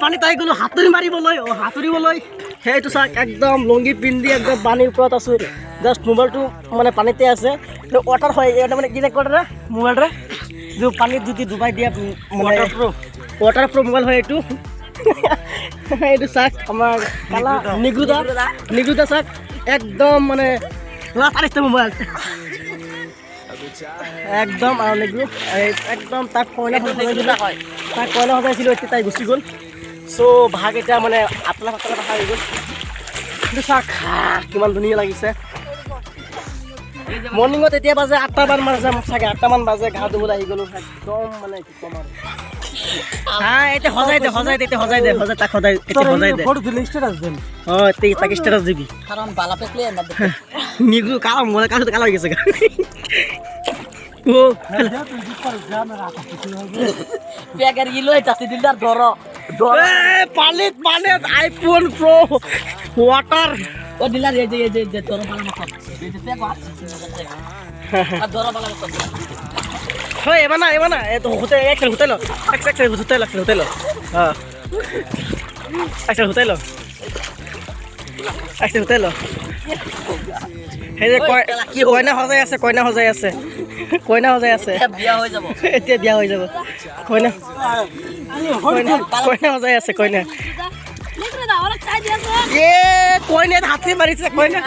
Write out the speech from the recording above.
পানী তাই গ'লো সাঁতুৰি মাৰিবলৈ সাঁতুৰিবলৈ সেইটো চাওক একদম লুংগি পিন্ধি একদম পানীৰ ওপৰত আছো জাষ্ট মোবাইলটো মানে পানীতে আছে ৱাটাৰ হয় এটা মানে কি কৰে মোবাইলৰে যে পানীত যদি ডুবাই দিয়া মানে ৱাটাৰ প্ৰুফ মোবাইল হয় এইটো এইটো চাওক আমাৰ কালা নিগুদা চাওক একদম মানে লাটাৰিষ্ট মোবাইল একদম আৰু নিগু একদম তাক কয়লা সজাইছিলোঁ এতিয়া তাই গুচি গ'ল চ' ভাগ এতিয়া মানে আতলা হৈ গ'ল কিন্তু চাওক কিমান ধুনীয়া লাগিছে মৰ্ণিঙত এতিয়া বাজে 8টামান বাজে চাগে 8টামান বাজে গা ধুবলৈ আহি গ'লোঁ একদম মানে কি ক'ম আৰু এতিয়া সজাই দে তাক সজাই তাক ষ্টেটাছ দিবি নিগু কালা মোলে কালা হৈ গৈছে পানীত আইফোন প্ৰ ৱাটাৰ এবাৰ না হোটেল সেই যে কি কইনা সজাই আছে এতিয়া বিয়া হৈ যাব কইনা সজাই আছে কইনা হাতী মাৰিছে কইনা